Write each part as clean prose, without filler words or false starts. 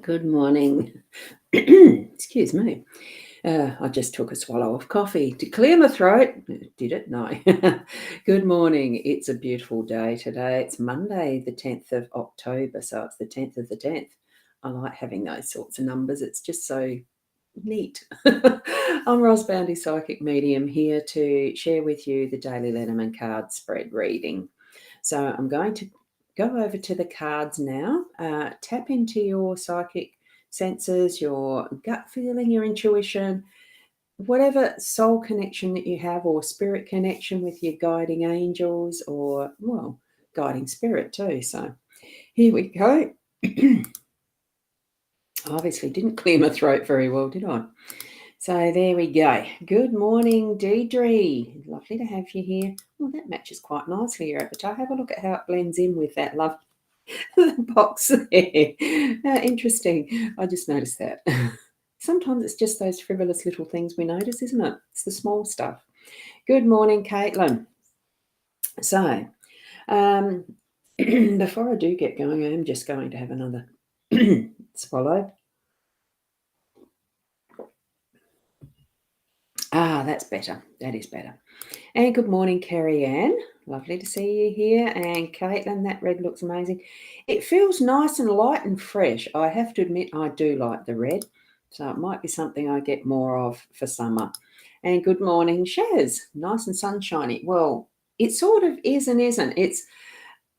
Good morning. Excuse me. I just took a swallow of coffee to clear my throat. Did it? No. Good morning. It's a beautiful day today. It's Monday, the 10th of October. So it's the 10th of the 10th. I like having those sorts of numbers. It's just so neat. I'm Boundy, psychic medium, here to share with you the Daily Lenormand card spread reading. So I'm going to go over to the cards now. Tap into your psychic senses, your gut feeling, your intuition, whatever soul connection that you have, or spirit connection with your guiding angels, or, well, guiding spirit too. So here we go. Obviously didn't clear my throat very well, did I? So there we go. Good morning, Deidre. Lovely to have you here. Well, that matches quite nicely, your avatar. Have a look at how it blends in with that lovely box there. Interesting. I just noticed that. Sometimes it's just those frivolous little things we notice, isn't it? It's the small stuff. Good morning, Caitlin. So, before I do get going, I'm just going to have another swallow. That's better. That is better. And good morning, Kerry Ann. Lovely to see you here. And Caitlin, that red looks amazing. It feels nice and light and fresh. I have to admit, I do like the red. So it might be something I get more of for summer. And good morning, Shaz. Nice and sunshiny. Well, it sort of is and isn't. It's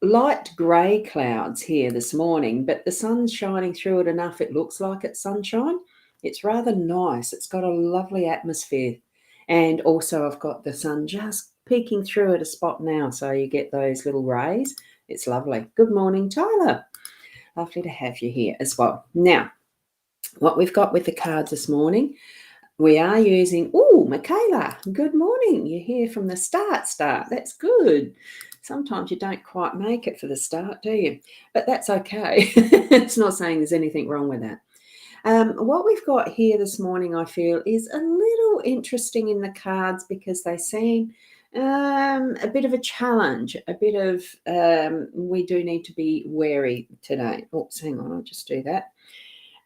light grey clouds here this morning, but the sun's shining through it enough it looks like it's sunshine. It's rather nice. It's got a lovely atmosphere. And also I've got the sun just peeking through at a spot now, so you get those little rays. It's lovely. Good morning, Tyler. Lovely to have you here as well. Now, what we've got with the cards this morning, we are using, Michaela, good morning. You're here from the start. That's good. Sometimes you don't quite make it for the start, do you? But that's okay. It's not saying there's anything wrong with that. What we've got here this morning, I feel, is a little interesting in the cards because they seem a bit of a challenge, a bit of we do need to be wary today. Oops, hang on, I'll just do that.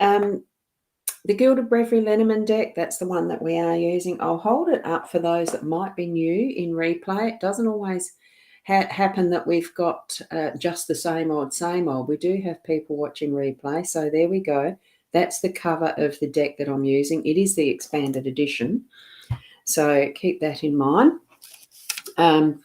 The Gilded Referral Lenormand deck, that's the one that we are using. I'll hold it up for those that might be new in replay. It doesn't always happen that we've got just the same old. We do have people watching replay, so there we go. That's the cover of the deck that I'm using. It is the expanded edition, so keep that in mind. And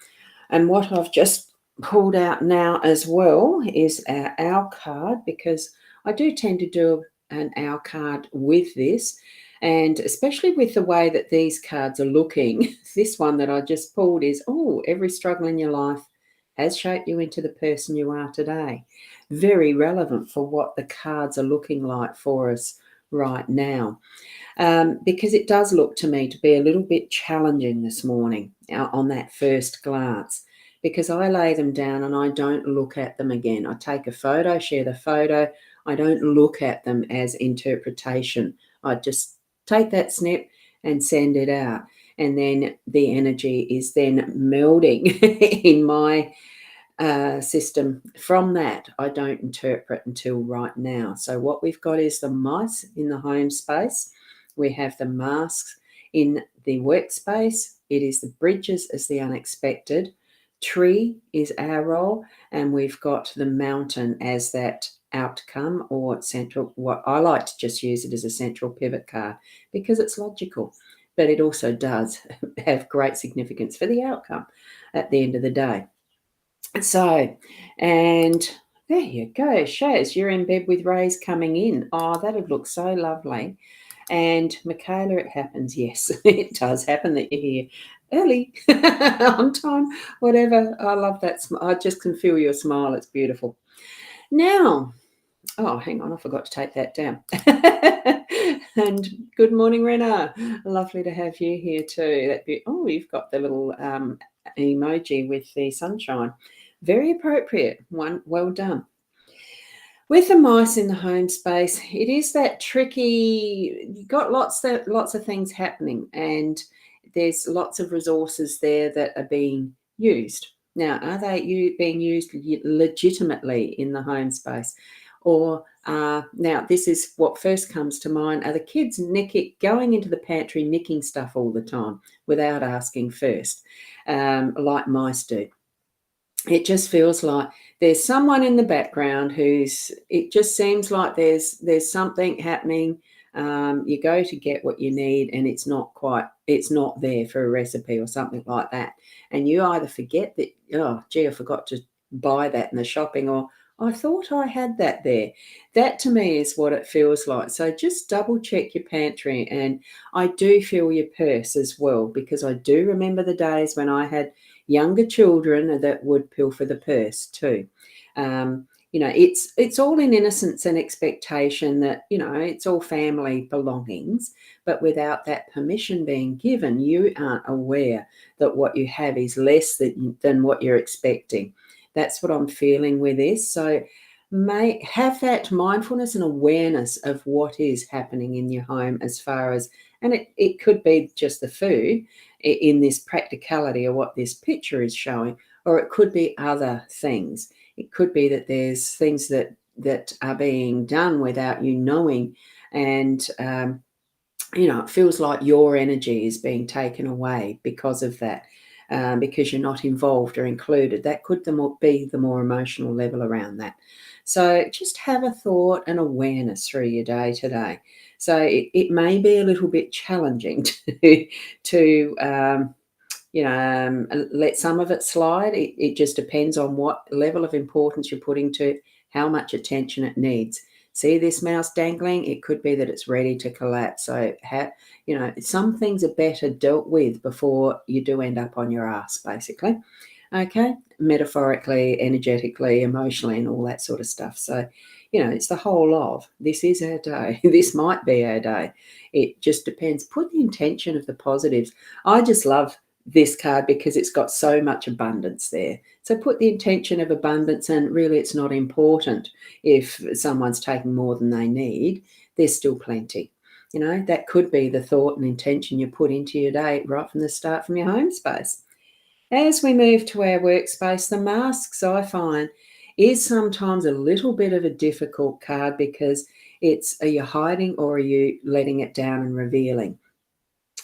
what I've just pulled out now as well is our owl card, because I do tend to do an owl card with this, and especially with the way that these cards are looking. This one that I just pulled is, every struggle in your life has shaped you into the person you are today. Very relevant for what the cards are looking like for us right now, because it does look to me to be a little bit challenging this morning on that first glance, because I lay them down and I don't look at them again. I take a photo, share the photo. I don't look at them as interpretation. I just take that snip and send it out. And then the energy is then melding in my system. From that, I don't interpret until right now. So what we've got is the mice in the home space. We have the masks in the workspace. It is the bridges as the unexpected. Tree is our role, and we've got the mountain as that outcome or central. What I like to just use it as a central pivot card because it's logical, but it also does have great significance for the outcome at the end of the day. So, and there you go, Shaz, you're in bed with rays coming in. Oh, that'd look so lovely. And Michaela, it happens. Yes, it does happen that you're here early, on time, whatever. I love that. I just can feel your smile. It's beautiful. Now, hang on, I forgot to take that down. And good morning, Rena. Lovely to have you here too. You've got the little emoji with the sunshine. Very appropriate. One, well done. With the mice in the home space, it is that tricky. You've got lots of things happening, and there's lots of resources there that are being used. Now, are they being used legitimately in the home space? Or now this is what first comes to mind, are the kids going into the pantry nicking stuff all the time without asking first, like mice do. It just feels like there's someone in the background it just seems like there's something happening. You go to get what you need and it's not there for a recipe or something like that. And you either forget that, oh, gee, I forgot to buy that in the shopping, or I thought I had that there. That to me is what it feels like. So just double check your pantry. And I do feel your purse as well, because I do remember the days when I had younger children that would pilfer the purse too. It's all in innocence and expectation that, it's all family belongings, but without that permission being given, you aren't aware that what you have is less than what you're expecting. That's what I'm feeling with this. So may have that mindfulness and awareness of what is happening in your home, as far as, and it could be just the food in this practicality of what this picture is showing, or it could be other things. It could be that there's things that are being done without you knowing, and it feels like your energy is being taken away because of that, because you're not involved or included. That could be the more emotional level around that. So just have a thought and awareness through your day today. So it may be a little bit challenging to let some of it slide. It just depends on what level of importance you're putting to it, how much attention it needs. See this mouse dangling? It could be that it's ready to collapse. So, some things are better dealt with before you do end up on your ass, basically. Okay? Metaphorically, energetically, emotionally, and all that sort of stuff. So, it's the whole of this is our day. This might be our day. It just depends. Put the intention of the positives. I just love this card because it's got so much abundance there. So put the intention of abundance, and really it's not important if someone's taking more than they need. There's still plenty. That could be the thought and intention you put into your day right from the start, from your home space. As we move to our workspace, the masks, I find, is sometimes a little bit of a difficult card, because are you hiding or are you letting it down and revealing?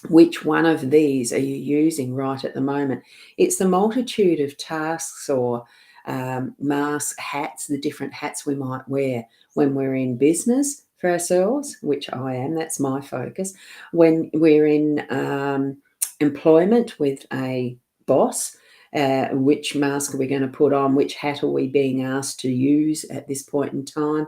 Which one of these are you using right at the moment? It's the multitude of tasks or masks, hats, the different hats we might wear when we're in business for ourselves, which I am, that's my focus. When we're in employment with a boss, which mask are we going to put on? Which hat are we being asked to use at this point in time?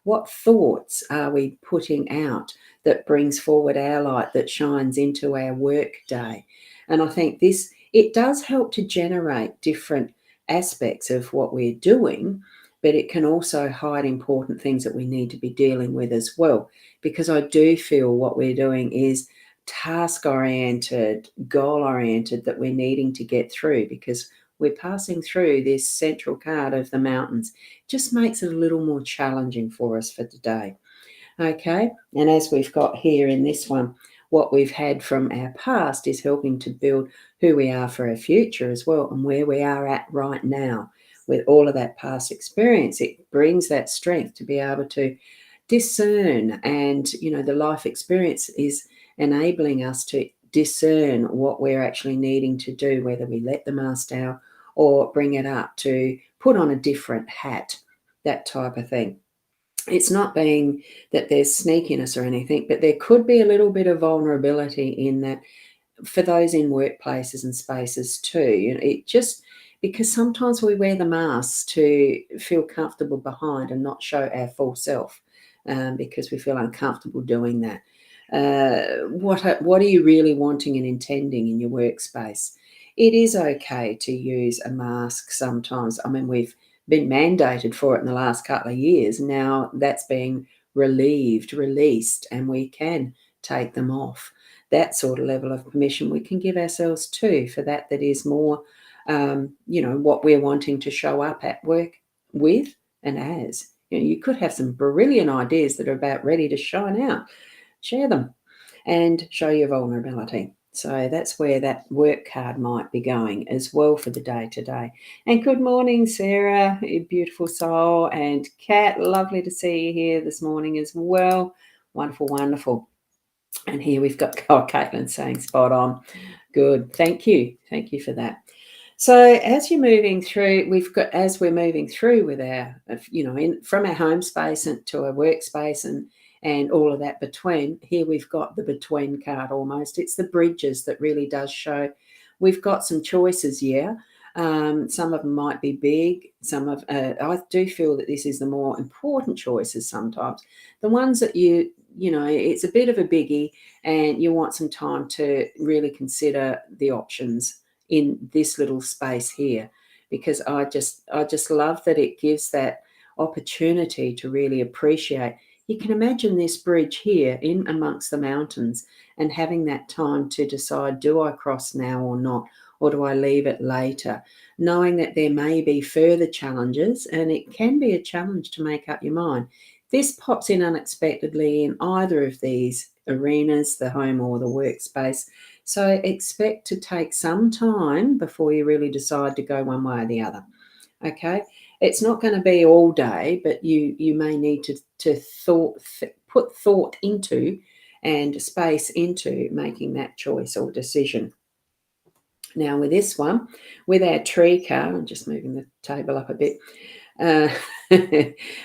What thoughts are we putting out that brings forward our light, that shines into our work day? And I think it does help to generate different aspects of what we're doing, but it can also hide important things that we need to be dealing with as well. Because I do feel what we're doing is task-oriented, goal-oriented, that we're needing to get through, because we're passing through this central card of the mountains. Just makes it a little more challenging for us for today. Okay, and as we've got here in this one, what we've had from our past is helping to build who we are for our future as well, and where we are at right now. With all of that past experience, it brings that strength to be able to discern, and the life experience is enabling us to discern what we're actually needing to do, whether we let the mask down or bring it up to put on a different hat, that type of thing. It's not being that there's sneakiness or anything, but there could be a little bit of vulnerability in that for those in workplaces and spaces too. It just, because sometimes we wear the masks to feel comfortable behind and not show our full self, because we feel uncomfortable doing that. What are you really wanting and intending in your workspace? It is okay to use a mask sometimes. I mean, we've been mandated for it in the last couple of years. Now that's being released, and we can take them off. That sort of level of permission we can give ourselves too, for that is more, what we're wanting to show up at work with and as. You could have some brilliant ideas that are about ready to shine out. Share them and show your vulnerability. So that's where that work card might be going as well for the day today. And good morning, Sarah, you beautiful soul. And Kat, lovely to see you here this morning as well. Wonderful, wonderful. And here we've got Caitlin saying spot on. Good. Thank you. Thank you for that. So as you're moving through, we're moving through with our, from our home space to our workspace and all of that between. Here we've got the between card almost. It's the bridges that really does show we've got some choices here. Some of them might be big. I do feel that this is the more important choices sometimes. The ones that it's a bit of a biggie and you want some time to really consider the options in this little space here, because I just love that it gives that opportunity to really appreciate. You can imagine this bridge here in amongst the mountains and having that time to decide, do I cross now or not, or do I leave it later, knowing that there may be further challenges, and it can be a challenge to make up your mind. This pops in unexpectedly in either of these arenas, the home or the workspace. So expect to take some time before you really decide to go one way or the other. Okay, it's not going to be all day, but you may need to put thought into and space into making that choice or decision. Now with this one, with our tree card, I'm just moving the table up a bit.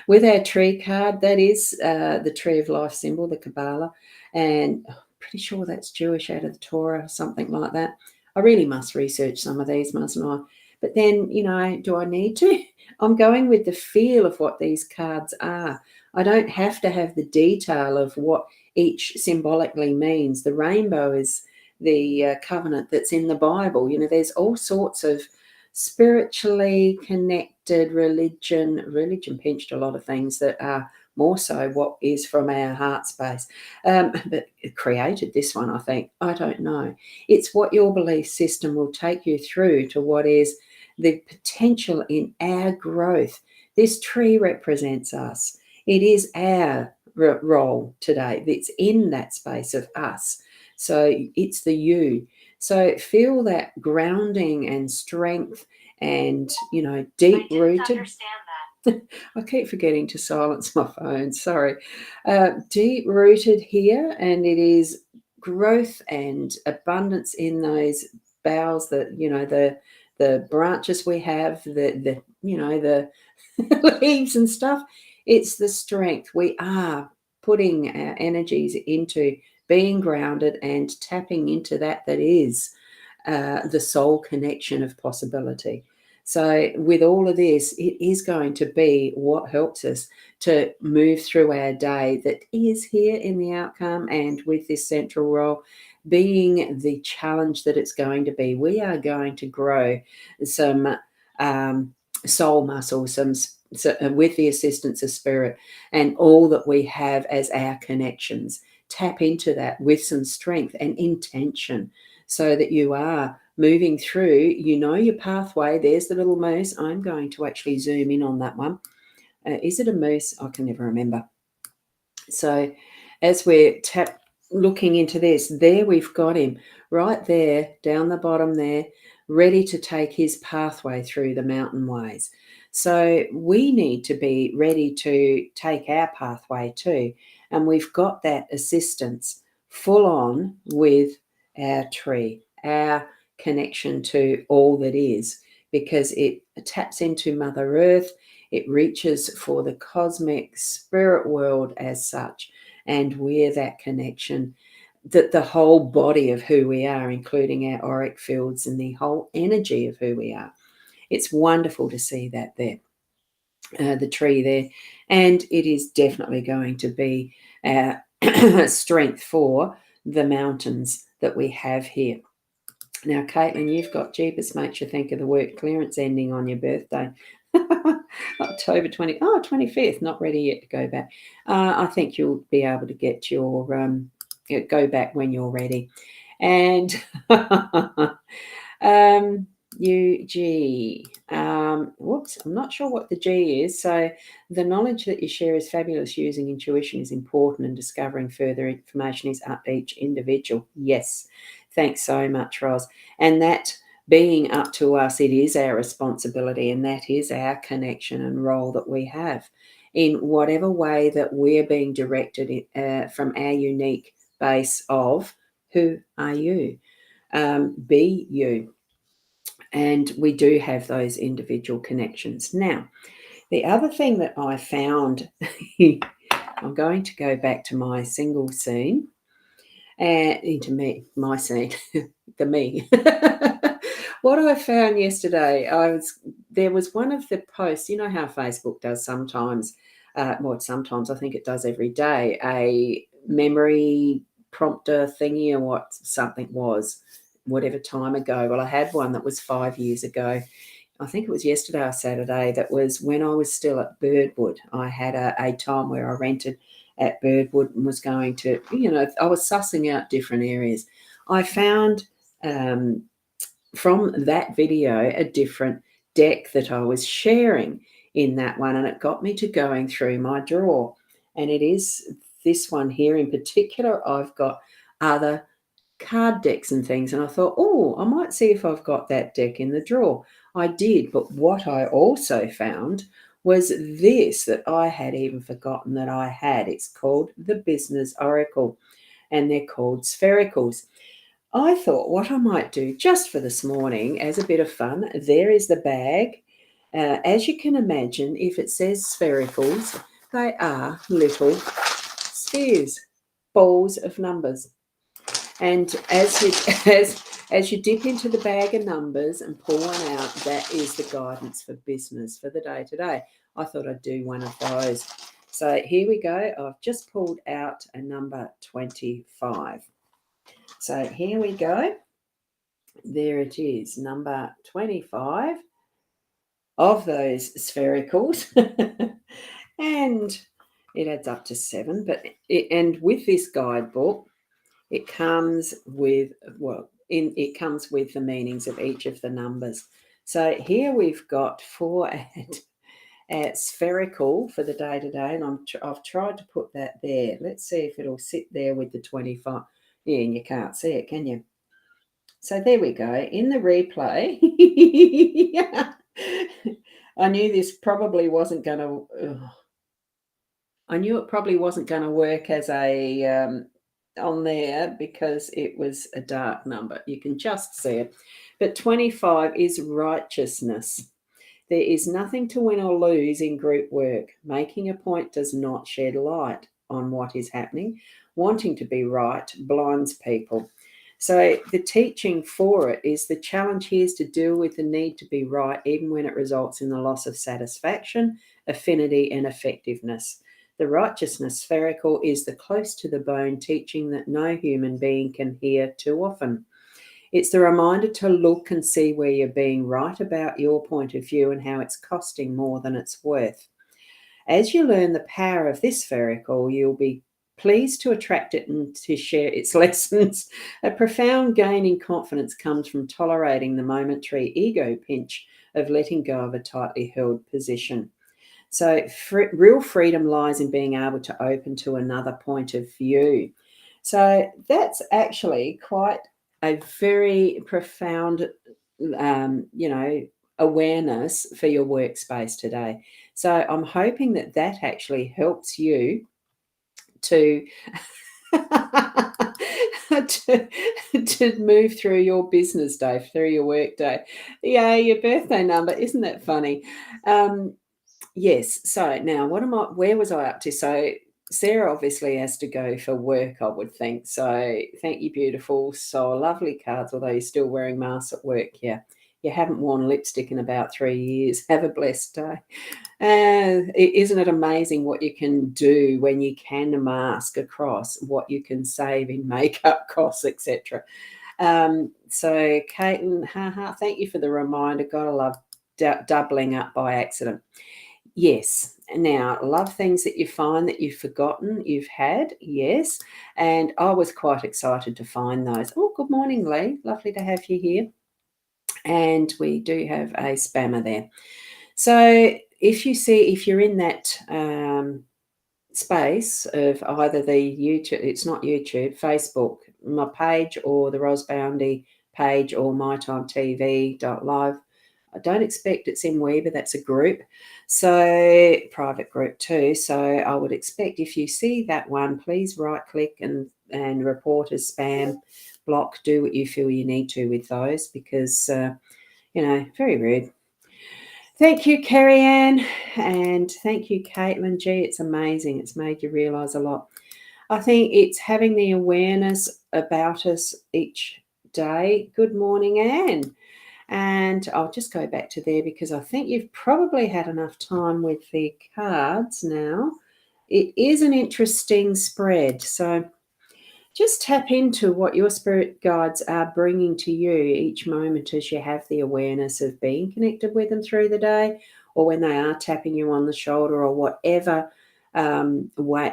With our tree card, that is the tree of life symbol, the Kabbalah, and I'm pretty sure that's Jewish out of the Torah, something like that. I really must research some of these, mustn't I? But then, do I need to? I'm going with the feel of what these cards are. I don't have to have the detail of what each symbolically means. The rainbow is the covenant that's in the Bible. There's all sorts of spiritually connected religion pinched a lot of things that are more so what is from our heart space, but it created this one. I don't know. It's what your belief system will take you through to what is the potential in our growth. This tree represents us. It is our role today. It's in that space of us. So it's the you. So feel that grounding and strength and, deep rooted. I keep forgetting to silence my phone. Sorry. Deep rooted here, and it is growth and abundance in those boughs that, the branches we have, the leaves and stuff. It's the strength. We are putting our energies into being grounded and tapping into that is the soul connection of possibility. So with all of this, it is going to be what helps us to move through our day that is here in the outcome, and with this central role being the challenge that it's going to be. We are going to grow some soul muscle, with the assistance of spirit and all that we have as our connections. Tap into that with some strength and intention so that you are moving through, your pathway. There's the little moose. I'm going to actually zoom in on that one. Is it a moose? I can never remember. So as we're looking into this, there we've got him right there down the bottom there, ready to take his pathway through the mountain ways. So we need to be ready to take our pathway too. And we've got that assistance full on with our tree, our connection to all that is, because it taps into Mother Earth. It reaches for the cosmic spirit world as such. And we're that connection, that the whole body of who we are, including our auric fields and the whole energy of who we are. It's wonderful to see that there. The tree there, and it is definitely going to be strength for the mountains that we have here. Now, Caitlin, you've got Jeepers makes you think of the work clearance ending on your birthday. October 25th, not ready yet to go back. I think you'll be able to get your go back when you're ready. And whoops, I'm not sure what the G is. So the knowledge that you share is fabulous. Using intuition is important, and discovering further information is up to each individual. Yes, Thanks so much, Ros. And that being up to us, it is our responsibility, and that is our connection and role that we have in whatever way that we're being directed from our unique base of who are you? Be you. And we do have those individual connections. Now, the other thing that I found, I'm going to go back to my single scene and into my scene, the me. What I found yesterday, there was one of the posts. You know how Facebook does sometimes, sometimes I think it does every day, a memory prompter thingy or what something was, whatever time ago. Well, I had one that was 5 years ago. I think it was yesterday or Saturday. That was when I was still at Birdwood. I had a time where I rented at Birdwood and was going to, I was sussing out different areas. I found from that video a different deck that I was sharing in that one, and it got me to going through my drawer. And it is this one here in particular. I've got other card decks and things, and I thought, oh, I might see if I've got that deck in the drawer. I did, but what I also found was this that I had even forgotten that I had. It's called the Business Oracle, and they're called sphericals. I thought what I might do just for this morning as a bit of fun, there is the bag. As you can imagine, if it says sphericals, they are little spheres, balls of numbers. And as you as you dip into the bag of numbers and pull one out, that is the guidance for business for the day today. I thought I'd do one of those. So here we go. I've just pulled out a number 25. So here we go. There it is, number 25 of those sphericals. And it adds up to 7. And with this guidebook, it comes with, it comes with the meanings of each of the numbers. So here we've got 4 at spherical for the day today, and I've tried to put that there. Let's see if it'll sit there with the 25. Yeah, and you can't see it, can you? So there we go. In the replay, I knew this probably wasn't going to. I knew it probably wasn't going to work as a on there because it was a dark number. You can just see it. But 25 is righteousness. There is nothing to win or lose in group work. Making a point does not shed light on what is happening. Wanting to be right blinds people. So the teaching for it is the challenge here is to deal with the need to be right, even when it results in the loss of satisfaction, affinity, and effectiveness. The righteousness spherical is the close to the bone teaching that no human being can hear too often. It's the reminder to look and see where you're being right about your point of view and how it's costing more than it's worth. As you learn the power of this spherical, you'll be pleased to attract it and to share its lessons. A profound gain in confidence comes from tolerating the momentary ego pinch of letting go of a tightly held position. So real freedom lies in being able to open to another point of view. So that's actually quite a very profound, awareness for your workspace today. So I'm hoping that that actually helps you to to move through your business day, through your work day. Yeah, your birthday number, isn't that funny? Yes. So now where was I up to? So Sarah obviously has to go for work, I would think. So thank you, beautiful. So lovely cards, although you're still wearing masks at work. Yeah. You haven't worn lipstick in about 3 years. Have a blessed day. Isn't it amazing what you can do when you can mask across, what you can save in makeup costs, etc. So Caitlin, thank you for the reminder. Gotta love doubling up by accident. Yes. Now, love things that you find that you've forgotten you've had. Yes. And I was quite excited to find those. Oh, good morning, Lee. Lovely to have you here. And we do have a spammer there. So if you're in that space of either the YouTube, it's not YouTube, Facebook, my page or the rosboundy page or mytimetv.live. I don't expect it's in Weber, that's a group, so private group too. So I would expect if you see that one, please right click and report as spam, block, do what you feel you need to with those, because very rude. Thank you, Kerry Ann, and thank you, Caitlin G. It's amazing. It's made you realise a lot. I think it's having the awareness about us each day. Good morning, Anne. And I'll just go back to there because I think you've probably had enough time with the cards now. It is an interesting spread. So just tap into what your spirit guides are bringing to you each moment as you have the awareness of being connected with them through the day, or when they are tapping you on the shoulder, or whatever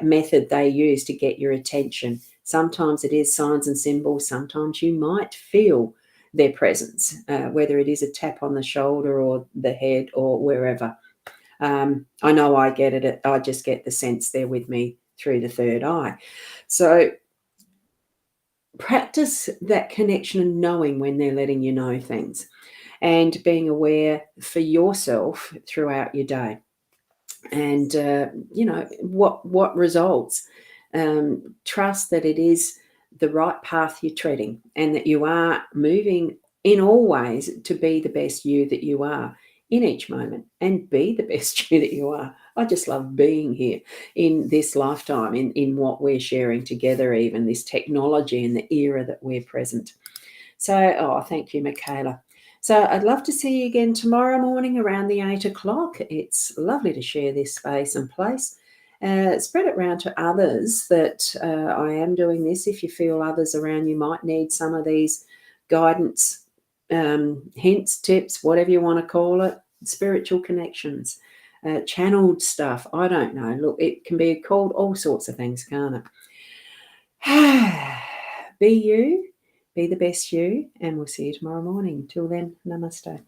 method they use to get your attention. Sometimes it is signs and symbols. Sometimes you might feel their presence, whether it is a tap on the shoulder or the head or wherever. I know I get it. I just get the sense they're with me through the third eye. So practice that connection and knowing when they're letting you know things, and being aware for yourself throughout your day. And what results. Trust that it is the right path you're treading, and that you are moving in all ways to be the best you that you are in each moment, and be the best you that you are. I just love being here in this lifetime, in what we're sharing together, even this technology and the era that we're present. So, thank you, Michaela. So I'd love to see you again tomorrow morning around the 8 o'clock. It's lovely to share this space and place. Spread it around to others that I am doing this. If you feel others around you might need some of these guidance, hints, tips, whatever you want to call it, spiritual connections, channeled stuff. I don't know. Look, it can be called all sorts of things, can't it? Be you. Be the best you, and we'll see you tomorrow morning. Till then, namaste.